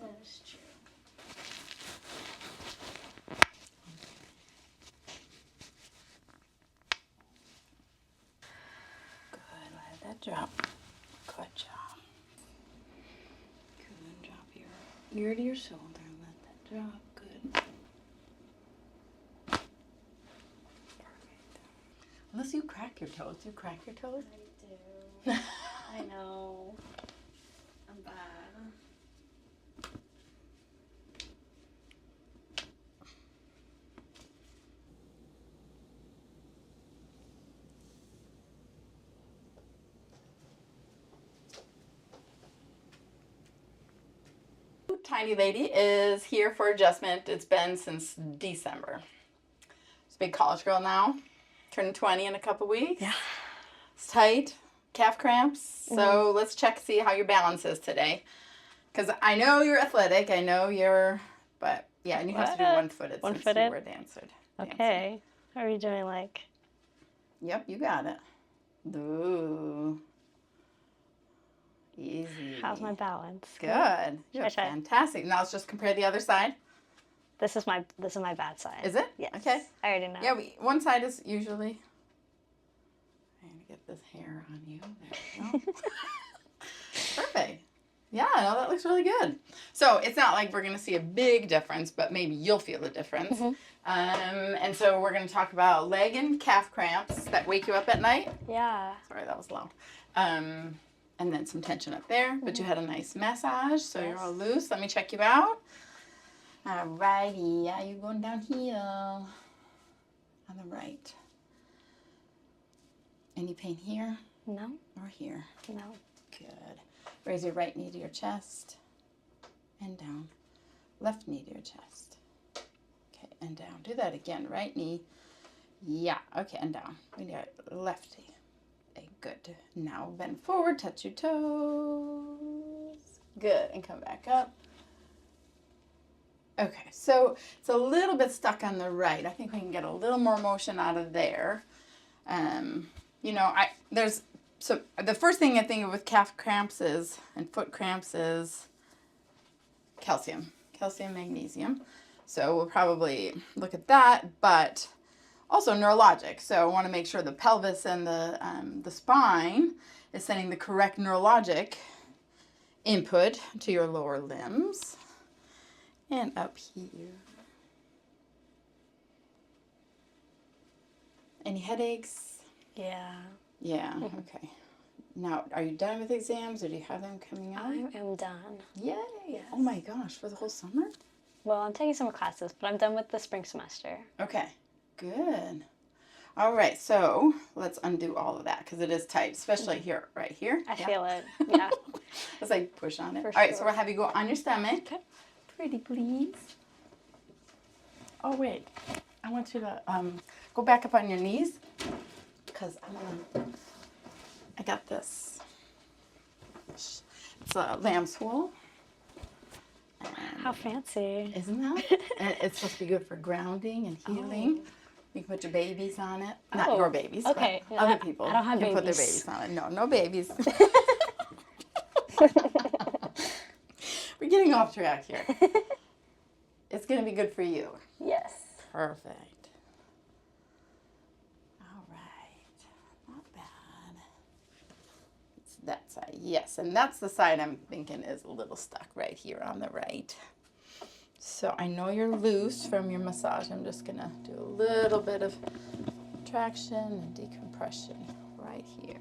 That is true. Good. Let that drop. Good job. Good. Drop your ear to your shoulder. Let that drop. Good. Perfect. Unless you crack your toes. Do you crack your toes? I do. I know. I'm bad. Tiny lady is here for adjustment. It's been since December. She's a big college girl now. Turning 20 in a couple weeks. Yeah. It's tight. Calf cramps. So let's check, see how your balance is today. Because I know you're athletic. I know you're, but yeah, and you have to do one-footed since you were dancing. Okay. How are you doing, like? Yep, you got it. Ooh. Easy. How's my balance? Good. You're fantastic. Now let's just compare the other side. This is my bad side. Is it? Yes. Okay. I already know. Yeah, one side is usually. I'm gonna get this hair on you. There we go. Perfect. Yeah, no, that looks really good. So it's not like we're gonna see a big difference, but maybe you'll feel the difference. And so we're gonna talk about leg and calf cramps that wake you up at night. Yeah. Sorry, that was loud. And then some tension up there, but you had a nice massage, so you're all loose. Let me check you out. Alrighty, yeah, you're going down here on the right. Any pain here? No. Or here? No. Good. Raise your right knee to your chest and down. Left knee to your chest. Okay, and down. Do that again. Right knee. Yeah, okay, and down. We need a left knee. Good. Now bend forward, touch your toes. Good, and come back up. Okay, so it's a little bit stuck on the right. I think we can get a little more motion out of there. You know, so the first thing I think of with calf cramps is, and foot cramps is calcium, magnesium. So we'll probably look at that, but also neurologic. So I want to make sure the pelvis and the spine is sending the correct neurologic input to your lower limbs. And up here. Any headaches? Yeah. Yeah, okay. Now, are you done with exams, or do you have them coming up? I am done. Yay! Yes. Oh my gosh, for the whole summer? Well, I'm taking summer classes, but I'm done with the spring semester. Okay, good. All right, so let's undo all of that because it is tight, especially here, right here. I feel it, yeah. Let's like push on it. For All right, sure. so we'll have you go on your stomach. Okay. Pretty please. Oh wait, I want you to go back up on your knees because I got this. It's a lamb's wool. How fancy. Isn't that? And it's supposed to be good for grounding and healing. You can put your babies on it. Not your babies, okay. but other people I don't have can put their babies. babies on it. No babies. We're getting off track here. It's going to be good for you. Yes. Perfect. All right. Not bad. It's that side. Yes, and that's the side I'm thinking is a little stuck right here on the right. So I know you're loose from your massage. I'm just going to do a little bit of traction and decompression right here.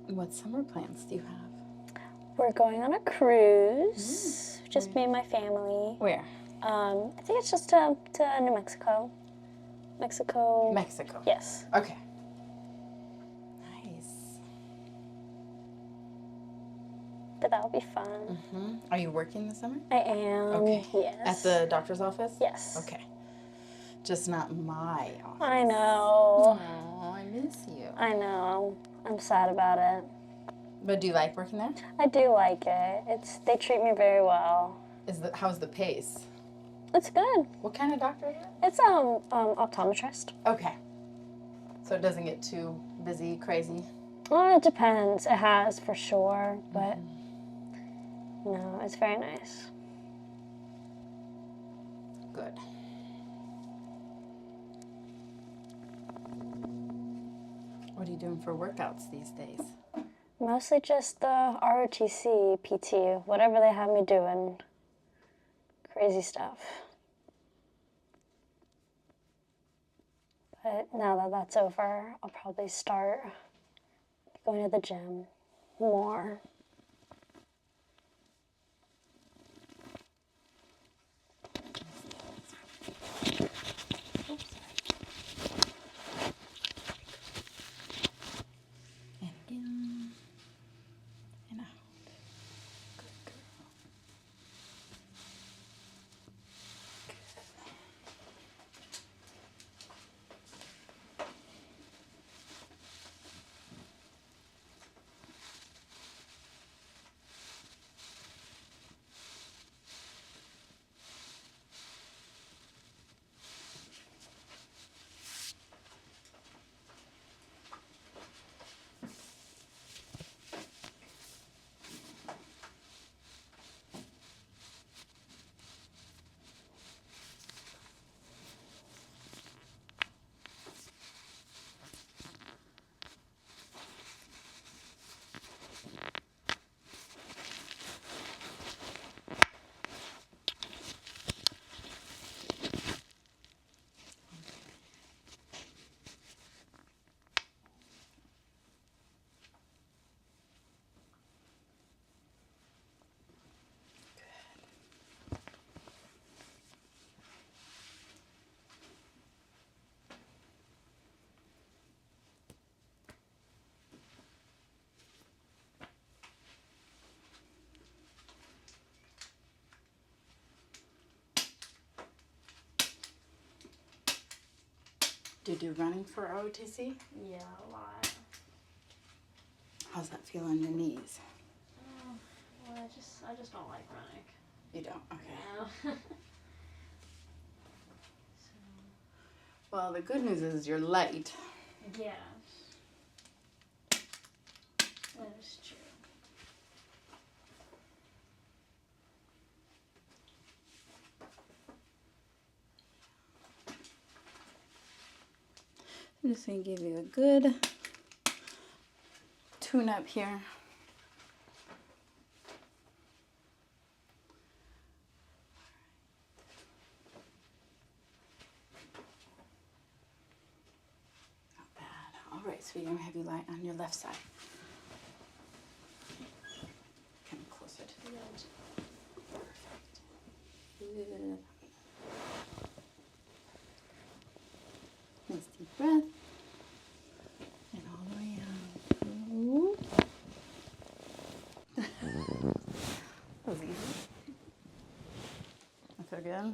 What summer plans do you have? We're going on a cruise. Just me and my family. Where? I think it's just to New Mexico. Mexico. Yes. Okay. Nice. But that'll be fun. Are you working this summer? I am. Okay. Yes. At the doctor's office? Yes. Okay. Just not my office. I know. Oh, I miss you. I know. I'm sad about it. But do you like working there? I do like it. They treat me very well. How's the pace? It's good. What kind of doctor is it? It's optometrist. Okay. So it doesn't get too busy, crazy? Well, it depends. It has for sure, but no, it's very nice. Good. What are you doing for workouts these days? Mostly just the ROTC, PT, whatever they have me doing. Crazy stuff. But now that that's over, I'll probably start going to the gym more. And again. And out. Good girl. Do you do running for ROTC? Yeah, a lot. How's that feel on your knees? Well, I just don't like running. You don't? Okay. No. Well, the good news is you're light. Yeah. That is true. I'm just going to give you a good tune-up here. Not bad. All right, so you're going to have you lie on your left side. Come closer to the edge. Perfect. Good. Nice deep breath. And all the way out. Ooh. That was easy. That feel good? Yeah.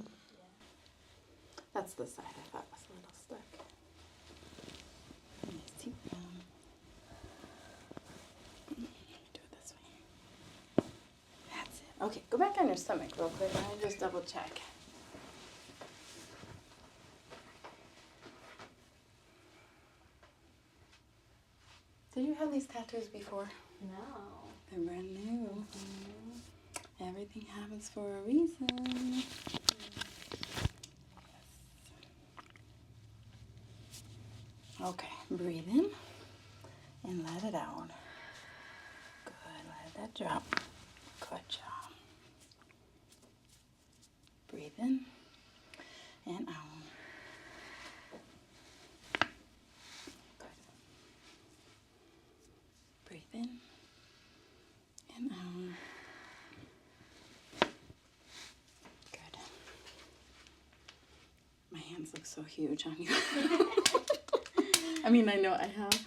That's the side I thought was a little stuck. Nice deep breath. Do it this way. That's it. Okay, go back on your stomach real quick. Let me just double check. Did you have these tattoos before? No. They're brand new. Mm-hmm. Everything happens for a reason. Mm-hmm. Okay, breathe in and let it out. Good, let that drop. Good job. Breathe in and out. Breathe in and out. Good. My hands look so huge on you. I mean, I know I have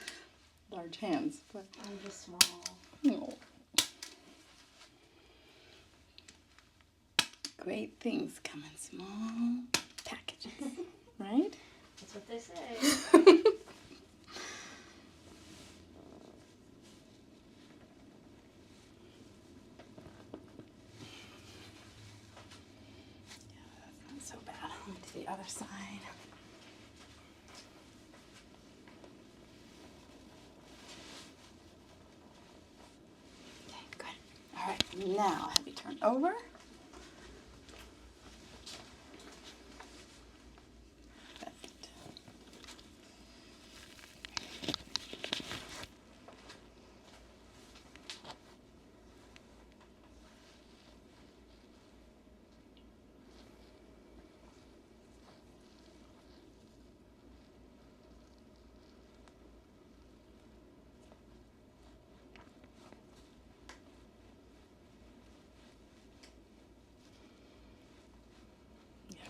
large hands, but I'm just small. no. Great things come in small packages, right? That's what they say. other side. Okay, good. All right, now have you turn over. Perfect.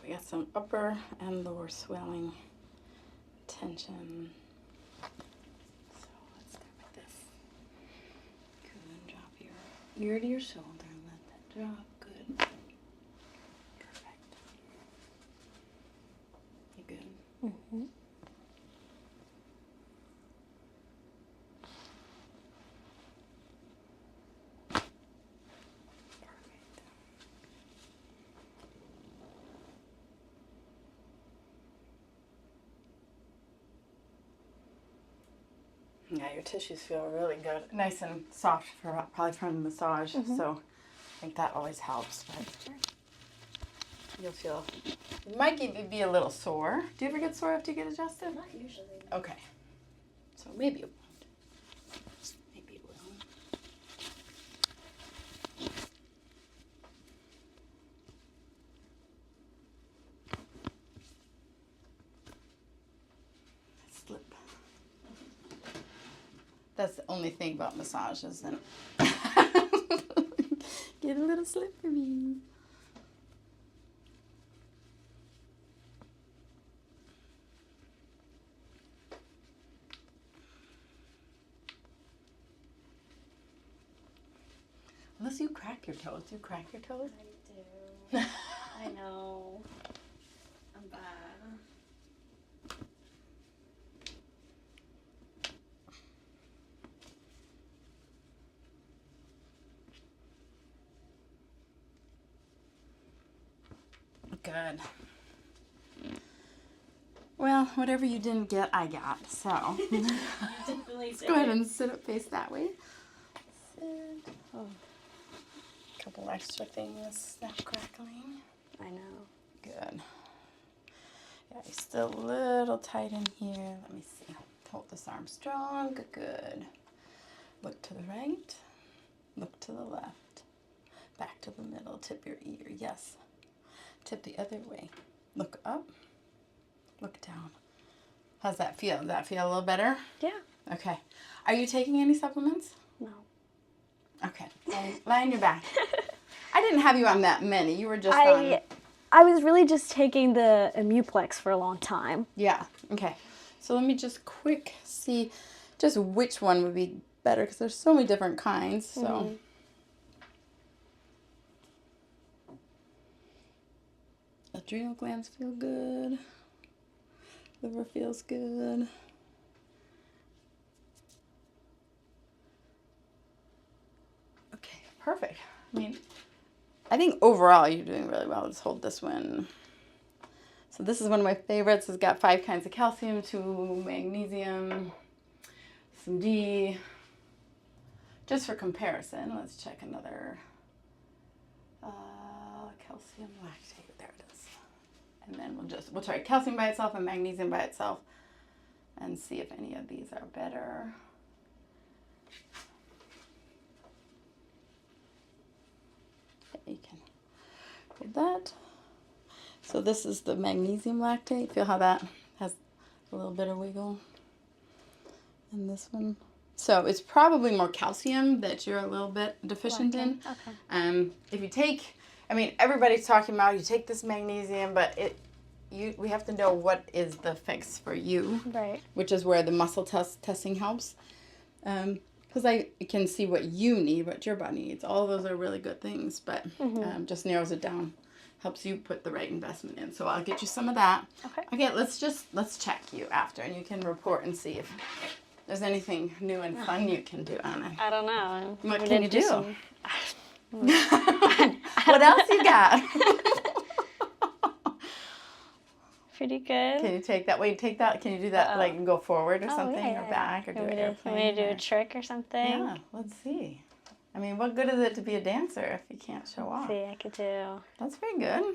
We got some upper and lower swelling tension. So let's start with this. Good. Drop your ear to your shoulder and let that drop. Good. Perfect. You good? Mm-hmm. Yeah, your tissues feel really good. Nice and soft for probably from the massage. So I think that always helps. But you'll feel, it might be a little sore. Do you ever get sore after you get adjusted? Not usually. Okay. So maybe it won't. Maybe it will. Slip. That's the only thing about massages, then get a little slippery. Unless you crack your toes. Do you crack your toes? I do. I know. I'm bad. Good. Well, whatever you didn't get, I got. So let's go ahead and sit up face that way. Sit. Oh. A couple extra things. Snap crackling. I know. Good. Yeah, you're still a little tight in here. Let me see. Hold this arm strong. Good. Look to the right. Look to the left. Back to the middle. Tip your ear. Yes. Tip the other way. Look up. Look down. How's that feel? Does that feel a little better? Yeah. Okay. Are you taking any supplements? No. Okay. Lie on your back. I didn't have you on that many. You were just on... I was really just taking the Immuplex for a long time. Yeah. Okay. So let me just quick see just which one would be better because there's so many different kinds. So... Adrenal glands feel good. Liver feels good. Okay, perfect. I think overall you're doing really well. Let's hold this one. So this is one of my favorites. It's got 5 kinds of calcium, 2 magnesium, some D. Just for comparison, let's check another calcium lactate. There it is. And then we'll try calcium by itself and magnesium by itself and see if any of these are better. Okay, you can hold that. So this is the magnesium lactate. Feel how that has a little bit of wiggle. And this one. So it's probably more calcium that you're a little bit deficient in. Okay. If you take, everybody's talking about you take this magnesium, but we have to know what is the fix for you. Right. Which is where the muscle testing helps. Because I can see what you need, what your body needs. All of those are really good things, but just narrows it down. Helps you put the right investment in. So I'll get you some of that. Okay. Okay, let's check you after, and you can report and see if there's anything new and fun you can do on it. I don't know. What can you do? What What else you got? pretty good. Can you take that? Wait, take that. Can you do that, like, and go forward or something, yeah, or yeah. back, or do an airplane? Want me to do a trick or something? Yeah, let's see. I mean, what good is it to be a dancer if you can't show off? See, I could do. That's pretty good.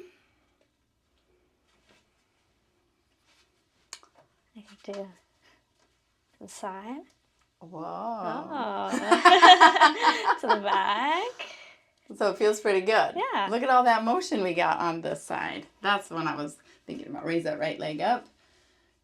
I could do the side. Whoa. Oh. To the back. So it feels pretty good. Yeah. Look at all that motion we got on this side. That's the one I was thinking about. Raise that right leg up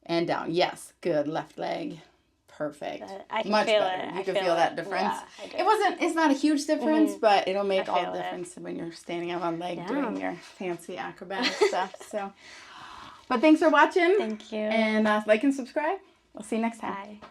and down. Yes, good. Left leg. Perfect. I can Much feel better. it. You can feel that difference. Yeah, I do. It's not a huge difference, but it'll make all feel the it. difference when you're standing on one leg Yeah. doing your fancy acrobatic stuff. So, but thanks for watching. Thank you. And like and subscribe. We'll see you next time. Bye.